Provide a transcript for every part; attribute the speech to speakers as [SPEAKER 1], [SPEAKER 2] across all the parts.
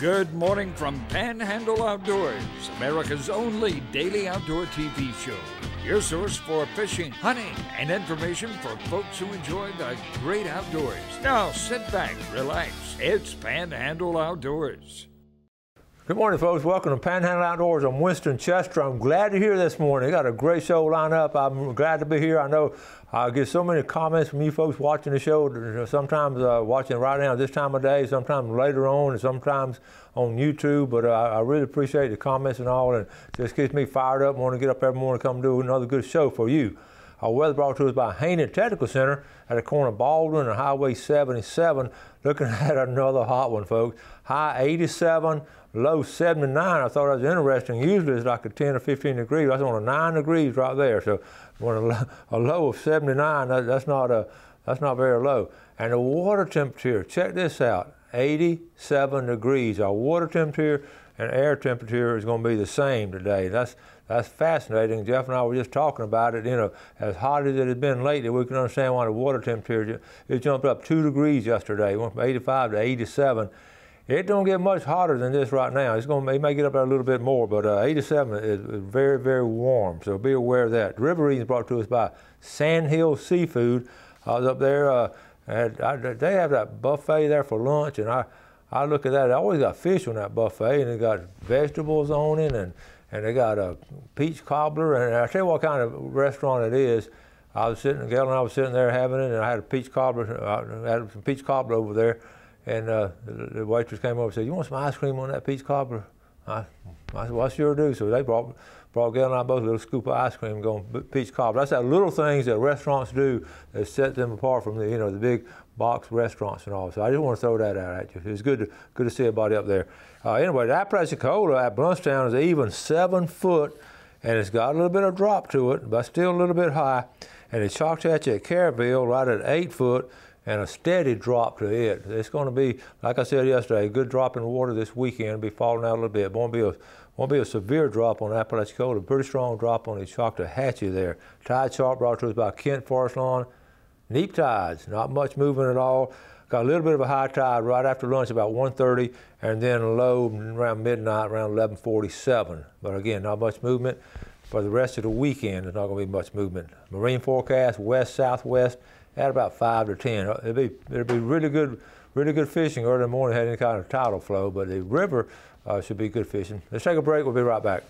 [SPEAKER 1] Good morning from Panhandle Outdoors, America's only daily outdoor TV show. Your source for fishing, hunting, and information for folks who enjoy the great outdoors. Now sit back, relax. It's Panhandle Outdoors.
[SPEAKER 2] Good morning, folks. Welcome to Panhandle Outdoors. I'm Winston Chester. I'm glad you're here this morning. We got a great show lined up. I'm glad to be here. I know I get so many comments from you folks watching the show, sometimes watching right now this time of day, sometimes later on, and sometimes on YouTube. But I really appreciate the comments and all, and it just gets me fired up. I want to get up every morning and come do another good show for you. Our weather brought to us by Haney Technical Center at the corner of Baldwin and Highway 77. Looking at another hot one, folks. High 87, low 79. I thought that was interesting. Usually it's like a 10 or 15 degrees. That's on a 9 degrees right there. So when a low of 79, that's not very low. And the water temperature, check this out, 87 degrees. Our water temperature and air temperature is going to be the same today. That's fascinating. Jeff and I were just talking about it. You know, as hot as it has been lately, we can understand why the water temperature, it jumped up 2 degrees yesterday. It went from 85 to 87. It don't get much hotter than this right now. It may get up there a little bit more, but 87 is very, very warm. So be aware of that. River readings brought to us by Sandhill Seafood. I was up there. They have that buffet there for lunch, and I look at that. They always got fish on that buffet, and they got vegetables on it, and they got a peach cobbler. And I'll tell you what kind of restaurant it is. Gail and I was sitting there having it, and I had a peach cobbler. I had some peach cobbler over there. And the waitress came over and said, "You want some ice cream on that peach cobbler?" I said, "Well, I sure do." So they brought Gail and I both a little scoop of ice cream going peach cobbler. That's that little things that restaurants do that set them apart from the big box restaurants and all. So I just want to throw that out at you. It's good to see everybody up there. Anyway, the Apalachicola at Bluntstown is even 7 foot, and it's got a little bit of drop to it, but still a little bit high. And the Choctaw at Caryville right at 8 foot. And a steady drop to it. It's going to be, like I said yesterday, a good drop in the water this weekend. It'll be falling out a little bit. It won't be a severe drop on Apalachicola. A pretty strong drop on the Choctawhatchee there. Tide chart brought to us by Kent Forest Lawn. Neap tides, not much movement at all. Got a little bit of a high tide right after lunch, about 1:30, and then a low around midnight, around 11:47. But again, not much movement. For the rest of the weekend, there's not going to be much movement. Marine forecast, west-southwest, at about 5 to 10. It'll be really good fishing early in the morning. Had any kind of tidal flow, but the river should be good fishing. Let's take a break. We'll be right back.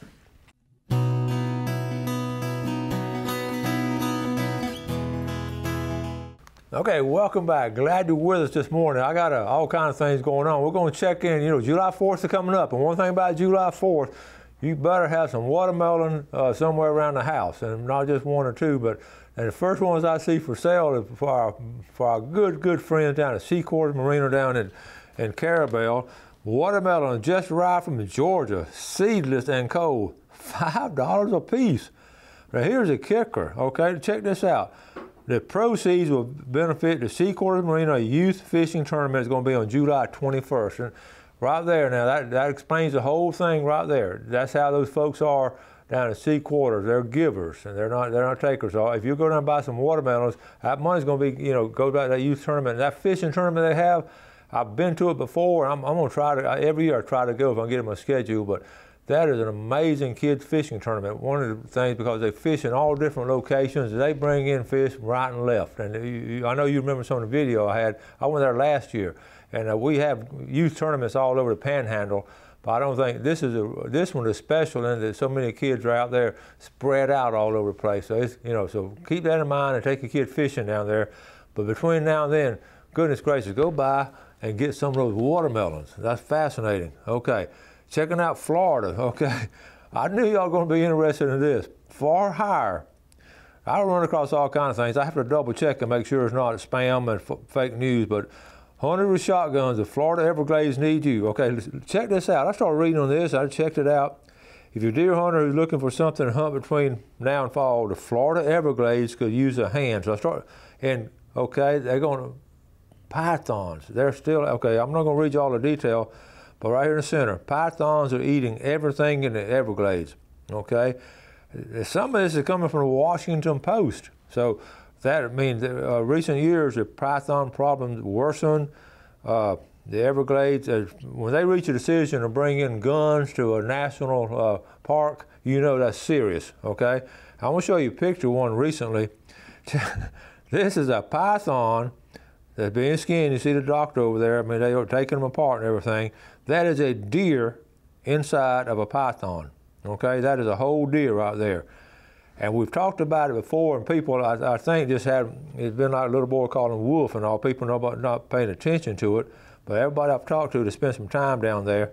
[SPEAKER 2] Okay, welcome back. Glad you're with us this morning. I got all kinds of things going on. We're going to check in. July 4th is coming up, and one thing about July 4th, you better have some watermelon somewhere around the house, and not just one or two, but. And the first ones I see for sale is for our good friends down at Seacoast Marina down in Caryville. Watermelon just arrived from Georgia, seedless and cold, $5 a piece. Now here's a kicker, okay? Check this out. The proceeds will benefit the Seacoast Marina Youth Fishing Tournament. It's going to be on July 21st. And right there, now that explains the whole thing right there. That's how those folks are down at Sea Quarters. They're givers, and they're not takers. So if you go down and buy some watermelons, that money's going to be, go back to that youth tournament. That fishing tournament they have, I've been to it before. I'm going to try to, every year I try to go if I get in my schedule, but that is an amazing kids fishing tournament. One of the things, because they fish in all different locations, they bring in fish right and left. And I know you remember some of the video I had. I went there last year, and we have youth tournaments all over the Panhandle. But I don't think this one is special in that so many kids are out there spread out all over the place. So so keep that in mind and take your kid fishing down there. But between now and then, goodness gracious, go by and get some of those watermelons. That's fascinating. Okay, checking out Florida. Okay, I knew y'all were going to be interested in this. Far higher. I run across all kinds of things. I have to double check and make sure it's not spam and fake news, but. Hunters with shotguns, the Florida Everglades need you. Okay, check this out. I started reading on this. I checked it out. If you're a deer hunter who's looking for something to hunt between now and fall, the Florida Everglades could use a hand. So I started, and okay, they're going to pythons. They're still, okay, I'm not going to read you all the detail, but right here in the center, pythons are eating everything in the Everglades. Okay, some of this is coming from the Washington Post. So that means that recent years the python problems worsen. the Everglades, when they reach a decision to bring in guns to a national park, you know that's serious, okay? I want to show you a picture of one recently. This is a python that's being skinned. You see the doctor over there. I mean, they are taking them apart and everything. That is a deer inside of a python, okay? That is a whole deer right there. And we've talked about it before, and people, I think, it's been like a little boy calling wolf and all. People not paying attention to it. But everybody I've talked to spent some time down there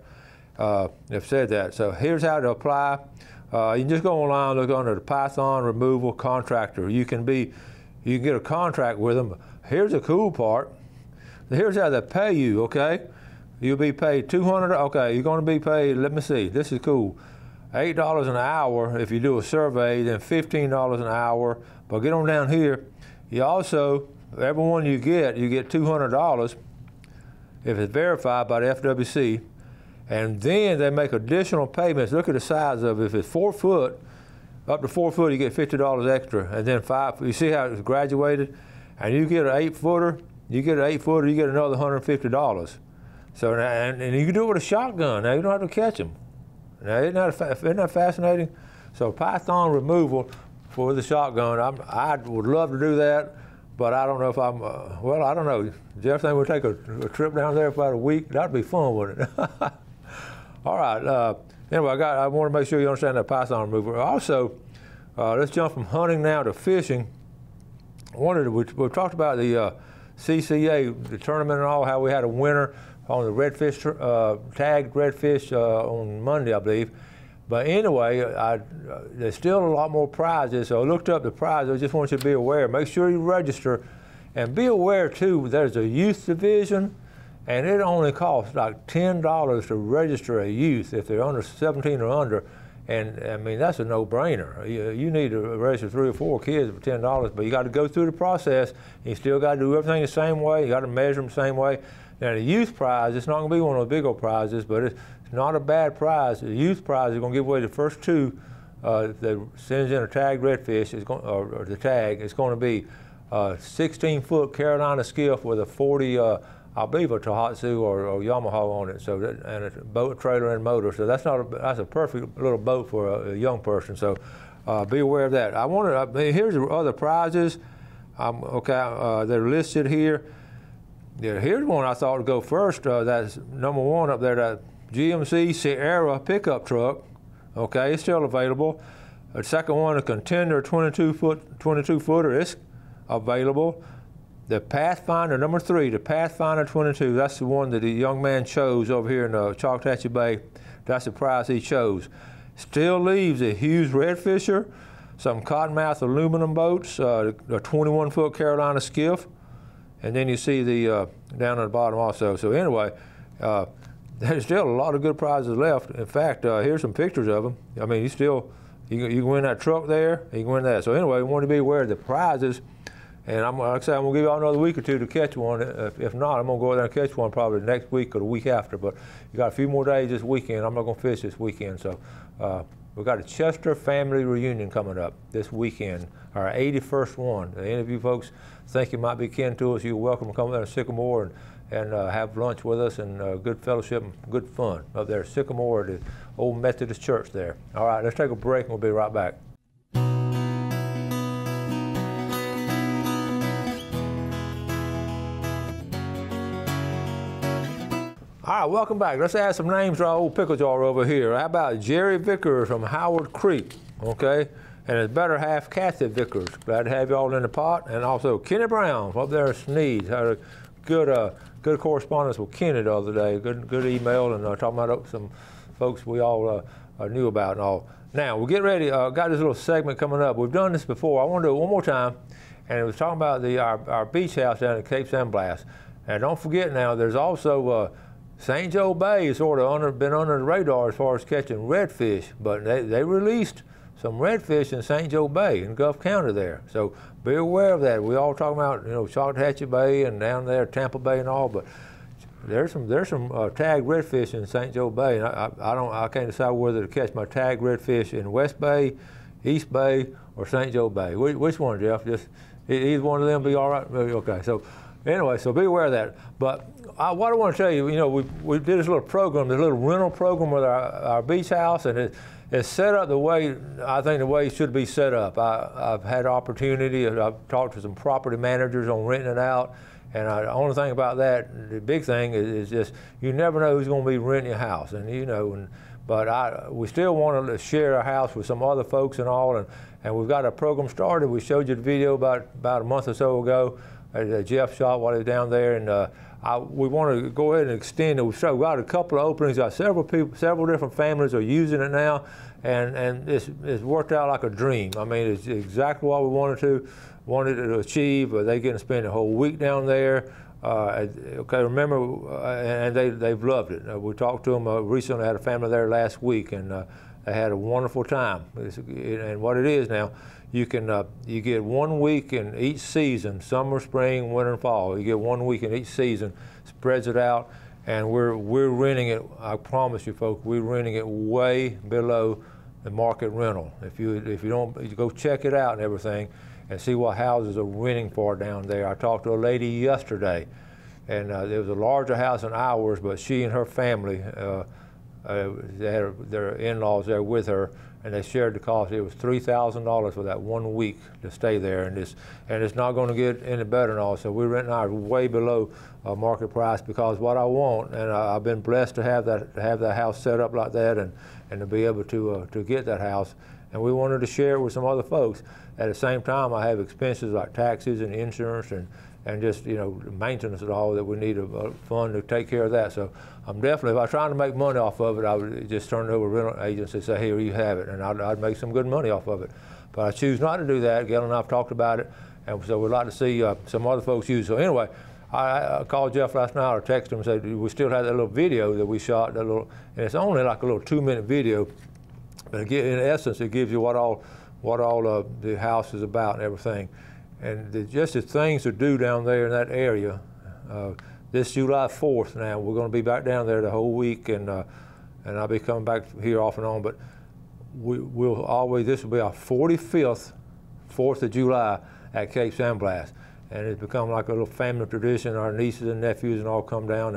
[SPEAKER 2] have said that. So here's how to apply. You can just go online, look under the Python Removal Contractor. You can get a contract with them. Here's the cool part. Here's how they pay you, okay? You'll be paid $200, okay, you're gonna be paid, let me see, this is cool. $8 an hour if you do a survey, then $15 an hour. But get on down here, you also, every one you get $200 if it's verified by the FWC. And then they make additional payments. Look at the size of it. If it's 4 foot, up to 4 foot, you get $50 extra. And then 5, you see how it's graduated? And you get an 8-footer, you get another $150. So, and you can do it with a shotgun. Now, you don't have to catch them. Now, isn't that fascinating? So python removal for the shotgun, I would love to do that, but I don't know if well, I don't know. Jeff, think we'll take a trip down there for about a week? That'd be fun, wouldn't it? All right, anyway, I want to make sure you understand that python removal. Also, let's jump from hunting now to fishing. We've talked about the CCA, the tournament and all, how we had a winner on the redfish, tagged redfish on Monday, I believe. But anyway, there's still a lot more prizes, so I looked up the prizes. I just want you to be aware. Make sure you register, and be aware too, there's a youth division, and it only costs like $10 to register a youth if they're under 17 or under. And I mean, that's a no-brainer. You need to register 3 or 4 kids for $10, but you got to go through the process. You still got to do everything the same way. You got to measure them the same way. Now, the youth prize, it's not going to be one of the big old prizes, but it's not a bad prize. The youth prize is going to give away the first 2 that sends in a tagged redfish, or the tag. It's going to be a 16-foot Carolina skiff with a 40, I believe, a Tohatsu or Yamaha on it, so and a boat, trailer, and motor. So that's a perfect little boat for a young person. So be aware of that. Here's the other prizes. They're listed here. Yeah, here's one I thought would go first. That's number 1 up there, that GMC Sierra pickup truck. Okay, it's still available. The second one, a Contender 22-footer, it's available. The Pathfinder, number 3, the Pathfinder 22, that's the one that the young man chose over here in Choctawhatchee Bay. That's the prize he chose. Still leaves a Hughes Redfisher, some cottonmouth aluminum boats, a 21-foot Carolina skiff, and then you see the down at the bottom also. So anyway, there's still a lot of good prizes left. In fact, here's some pictures of them. I mean, you can win that truck there, you can win that. So anyway, you want to be aware of the prizes. And like I said, I'm going to give you all another week or 2 to catch one. If not, I'm going to go out there and catch one probably next week or the week after. But you got a few more days this weekend. I'm not going to fish this weekend. So we've got a Chester family reunion coming up this weekend, our 81st one. Any of you folks think you might be kin to us, you're welcome to come there to Sycamore and have lunch with us, and good fellowship and good fun up there at Sycamore, the old Methodist church there. All right, let's take a break and we'll be right back. All right, welcome back. Let's add some names to our old pickle jar over here. How about Jerry Vickers from Howard Creek, okay? And his better half, Kathy Vickers. Glad to have you all in the pot. And also Kenny Brown up there at Sneed. Had a good correspondence with Kenny the other day. Good email, and talking about some folks we all knew about and all. Now, we'll get ready. Got this little segment coming up. We've done this before. I want to do it one more time. And it was talking about our beach house down at Cape San Blas. And don't forget now, there's also St. Joe Bay has sort of been under the radar as far as catching redfish, but they released some redfish in St. Joe Bay in Gulf County there. So be aware of that. We all talking about, Choctawhatchee Bay and down there Tampa Bay and all, but there's some tagged redfish in St. Joe Bay. And I can't decide whether to catch my tagged redfish in West Bay, East Bay, or St. Joe Bay. Which one, Jeff? Just either one of them be all right? Okay. So anyway, so be aware of that. But what I want to tell you, we did this little program, this little rental program with our beach house, and it's set up the way, I think the way it should be set up. I've had opportunity, I've talked to some property managers on renting it out, and the only thing about that, the big thing is just, you never know who's going to be renting your house, and but we still want to share our house with some other folks and all, and we've got a program started. We showed you the video about a month or so ago at Jeff's shop while he was down there, and we want to go ahead and extend it. We've got a couple of openings. Several different families are using it now, and it's worked out like a dream. I mean, it's exactly what we wanted to achieve. They get to spend a whole week down there. Okay, remember, and they've loved it. We talked to them recently. I had a family there last week, and they had a wonderful time. And what it is now, you get 1 week in each season, summer, spring, winter, and fall. You get 1 week in each season, spreads it out, and we're renting it. I promise you, folks, we're renting it way below the market rental. If you don't, you go check it out and everything, and see what houses are renting for down there. I talked to a lady yesterday, and there was a larger house than ours, but she and her family, they had their in-laws there with her, and they shared the cost. It was $3,000 for that 1 week to stay there, and it's not going to get any better and all. So we're renting ours way below market price, because what I want, and I've been blessed to have that house set up like that, and to be able to get that house. And we wanted to share it with some other folks. At the same time, I have expenses like taxes and insurance and just maintenance and all that we need a fund to take care of that. So I'm definitely, if I was trying to make money off of it, I would just turn it over to a rental agency and say, here, you have it, and I'd make some good money off of it. But I choose not to do that. Gail and I have talked about it, and so we'd like to see some other folks use it. So anyway, I called Jeff last night or texted him and said, we still have that little video that we shot, and it's only like a little 2-minute video, but in essence, it gives you what all the house is about and everything. And just the things to do down there in that area. This July 4th now, we're going to be back down there the whole week, and I'll be coming back here off and on, but we'll always, this will be our 45th 4th of July at Cape San Blas. And it's become like a little family tradition. Our nieces and nephews and all come down,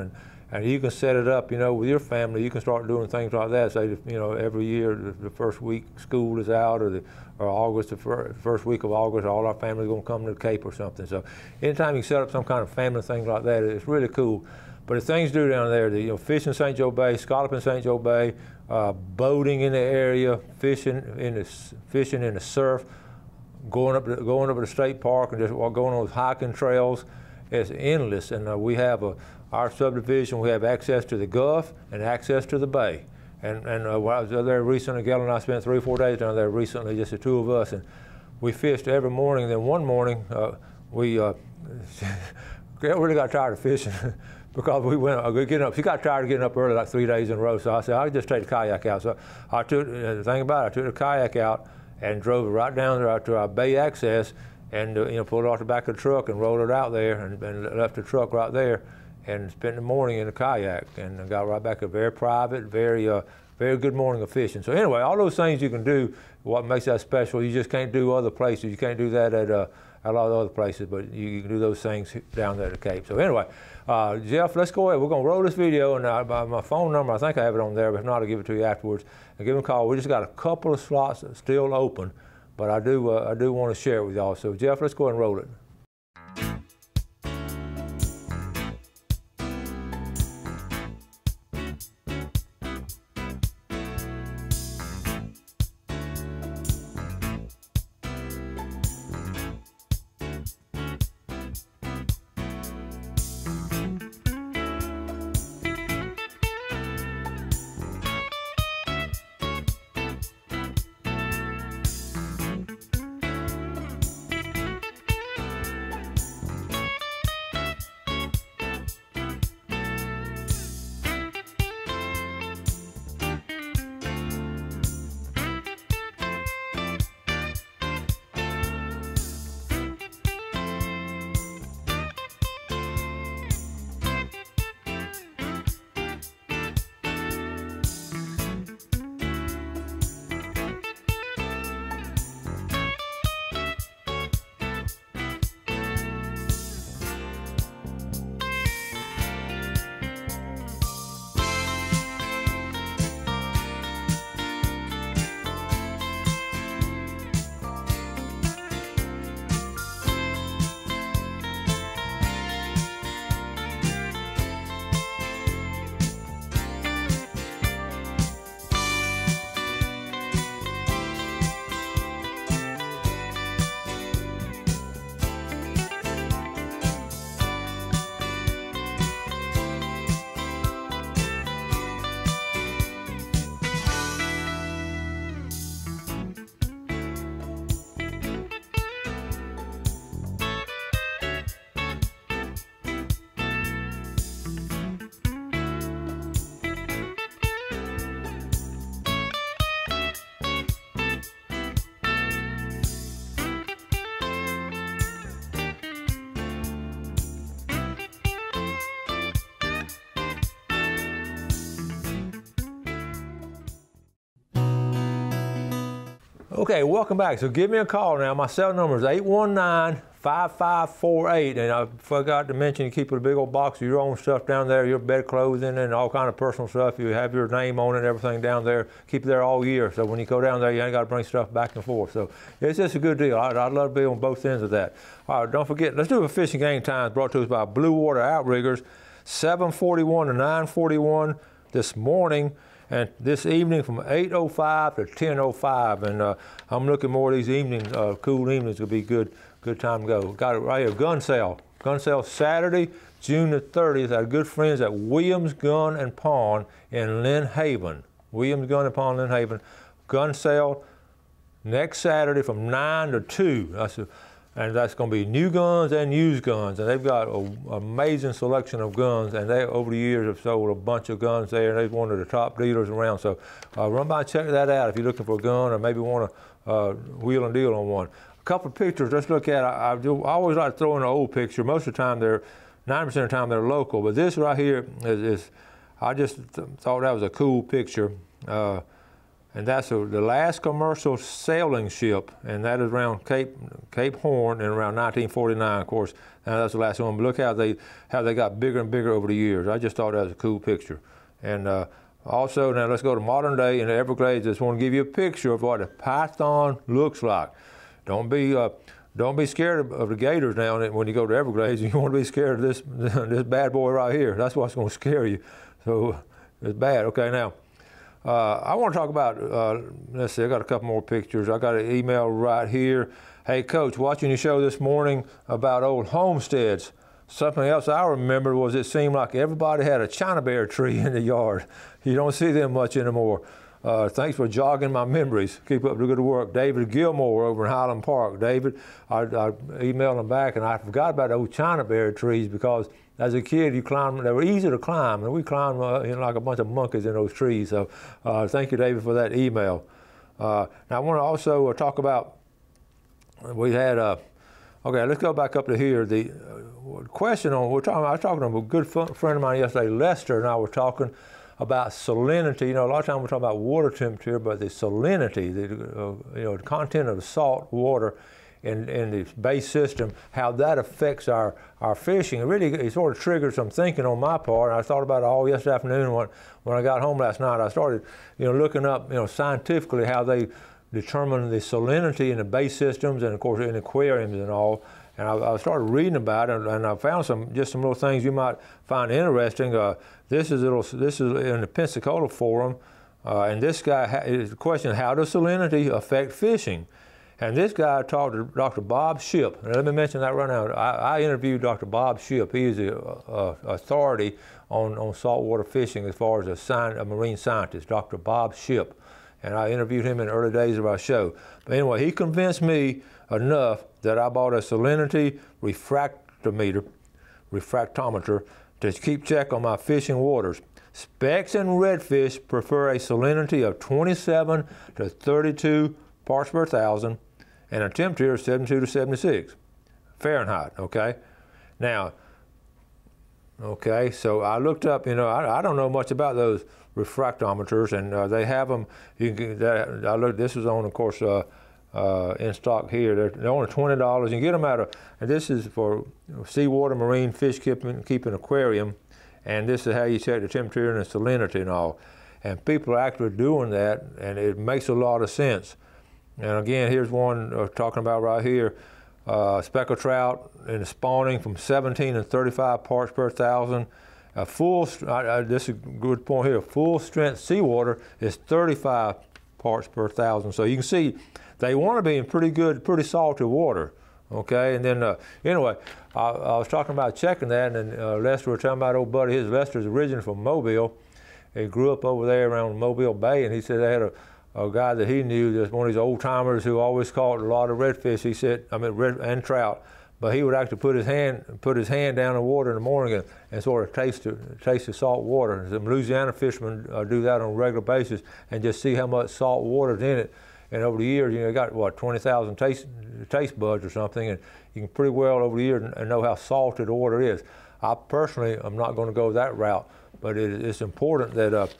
[SPEAKER 2] and you can set it up, with your family. You can start doing things like that. Say, every year the first week school is out, or August, the first week of August, all our family's going to come to the Cape or something. So anytime you set up some kind of family thing like that, it's really cool. But the things to do down there, fishing in St. Joe Bay, scalloping in St. Joe Bay, boating in the area, fishing in the surf, going up to the state park and just going on those hiking trails. It's endless, and we have our subdivision. We have access to the Gulf and access to the Bay. And when I was there recently, Gail and I spent 3 or 4 days down there recently, just the two of us, and we fished every morning. Then one morning, Gail really got tired of fishing because we went getting up. She got tired of getting up early, like 3 days in a row. So I said, I'll just take the kayak out. So I took the thing about it, I took the kayak out and drove it right down there to our bay access, and pulled it off the back of the truck and rolled it out there, and left the truck right there, and spent the morning in the kayak, and got right back. A very private, very good morning of fishing. So anyway, all those things you can do. What makes that special? You just can't do other places. You can't do that at a lot of other places, but you can do those things down there at the Cape. So anyway, Jeff, let's go ahead. We're going to roll this video, and my phone number, I think I have it on there, but if not, I'll give it to you afterwards. And give them a call. We just got a couple of slots still open, but I do want to share it with y'all. So Jeff, let's go ahead and roll it. Okay, welcome back. So give me a call now. My cell number is 819-5548, and I forgot to mention you keep a big old box of your own stuff down there, your bed clothing and all kind of personal stuff. You have your name on it and everything down there. Keep it there all year. So when you go down there, you ain't got to bring stuff back and forth. So it's just a good deal. I'd love to be on both ends of that. All right, don't forget, let's do a fishing game times brought to us by Blue Water Outriggers, 7:41 to 9:41 this morning. And this evening from 8:05 to 10:05, and I'm looking more at these evenings, cool evenings will be good time to go. Got it right here, gun sale Saturday, June the 30th. Our good friends at Williams Gun and Pawn in Lynn Haven. Williams Gun and Pawn, Lynn Haven. Gun sale next Saturday from 9 to 2. And that's going to be new guns and used guns, and they've got an amazing selection of guns, and they over the years have sold a bunch of guns there, and they're one of the top dealers around. So run by and check that out if you're looking for a gun or maybe want to wheel and deal on one. A couple of pictures, let's look at. I always like to throw in an old picture. Most of the time 90% of the time they're local, but this right here is I just thought that was a cool picture. And that's the last commercial sailing ship, and that is around Cape Horn in around 1949, of course. And that's the last one. But look how they got bigger and bigger over the years. I just thought that was a cool picture. And also, now let's go to modern day in the Everglades. Just want to give you a picture of what a python looks like. Don't be scared of the gators now when you go to Everglades. You want to be scared of this bad boy right here. That's what's going to scare you. So it's bad. Okay, now. I want to talk about, let's see, I got a couple more pictures. I got an email right here. Hey, Coach, watching your show this morning about old homesteads. Something else I remember was it seemed like everybody had a China bear tree in the yard. You don't see them much anymore. Thanks for jogging my memories. Keep up the good work. David Gilmore over in Highland Park. David, I emailed him back, and I forgot about the old China bear trees because as a kid, you climbed. They were easy to climb, and we climbed like a bunch of monkeys in those trees. So thank you, David, for that email. Now I want to also talk about, we had, okay, let's go back up to here. The question on, I was talking to a good friend of mine yesterday, Lester, and I were talking about salinity. You know, a lot of times we're talking about water temperature, but the salinity, the content of the salt water in the base system, how that affects our fishing. It sort of triggered some thinking on my part. And I thought about it all yesterday afternoon when I got home last night. I started, looking up, scientifically how they determine the salinity in the base systems and of course in aquariums and all. And I started reading about it, and I found some little things you might find interesting. This is in the Pensacola Forum, and this guy is the question: how does salinity affect fishing? And this guy talked to Dr. Bob Shipp. And let me mention that right now. I interviewed Dr. Bob Shipp. He is the authority on saltwater fishing as far as a marine scientist, Dr. Bob Shipp. And I interviewed him in the early days of our show. But anyway, he convinced me enough that I bought a salinity refractometer to keep check on my fishing waters. Specks and redfish prefer a salinity of 27 to 32 parts per thousand, and a temperature of 72 to 76 Fahrenheit, okay? Now, okay, so I looked up, I don't know much about those refractometers, and they have them, this is on, of course, in stock here. They're only $20. You can get them and this is for seawater, marine fish keeping aquarium, and this is how you check the temperature and the salinity and all. And people are actually doing that, and it makes a lot of sense. And again, here's one talking about right here, speckled trout in the spawning from 17 to 35 parts per thousand. This is a good point here, full strength seawater is 35 parts per thousand. So you can see they want to be in pretty salty water, okay? And then anyway, I was talking about checking that, and Lester was talking about old buddy, Lester's originally from Mobile. He grew up over there around Mobile Bay, and he said they had a guy that he knew, that's one of these old timers who always caught a lot of redfish. He said, red and trout, but he would actually put his hand down in the water in the morning and sort of taste the salt water. Some Louisiana fishermen do that on a regular basis and just see how much salt water's in it. And over the years, you got 20,000 taste buds or something, and you can pretty well over the years know how salty the water is. I personally am not going to go that route, but it's important that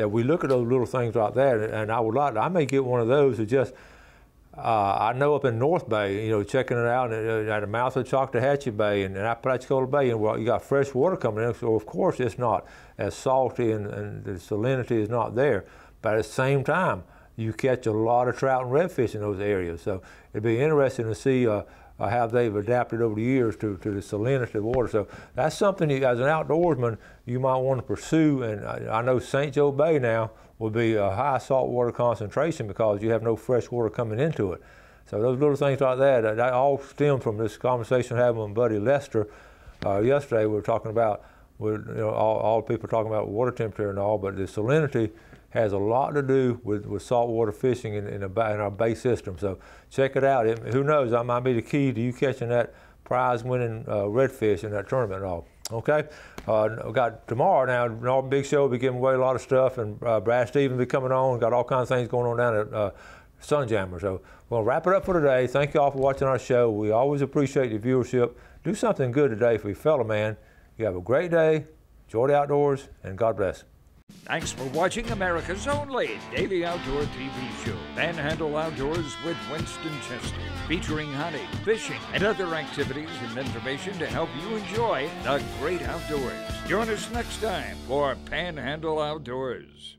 [SPEAKER 2] we look at those little things like that, and I may get one of those to just I know up in North Bay, checking it out at the mouth of Choctawhatchee Bay and Apalachicola Bay, and you got fresh water coming in, so of course it's not as salty and the salinity is not there. But at the same time, you catch a lot of trout and redfish in those areas. So it'd be interesting to see how they've adapted over the years to the salinity of water. So that's something as an outdoorsman you might want to pursue. And I know St. Joe Bay now will be a high saltwater concentration because you have no fresh water coming into it. So those little things like that all stem from this conversation I had with my buddy Lester yesterday. We were talking about, all people talking about water temperature and all, but the salinity has a lot to do with saltwater fishing in our bay system. So check it out. Who knows, that might be the key to you catching that prize-winning redfish in that tournament and all. Okay, we got tomorrow now, our big show will be giving away a lot of stuff, and Brad Stevens will be coming on. Got all kinds of things going on down at Sunjammer. So we'll wrap it up for today. Thank you all for watching our show. We always appreciate your viewership. Do something good today for your fellow man. You have a great day. Enjoy the outdoors, and God bless.
[SPEAKER 1] Thanks for watching America's only daily outdoor TV show, Panhandle Outdoors with Winston Chester, featuring hunting, fishing, and other activities and information to help you enjoy the great outdoors. Join us next time for Panhandle Outdoors.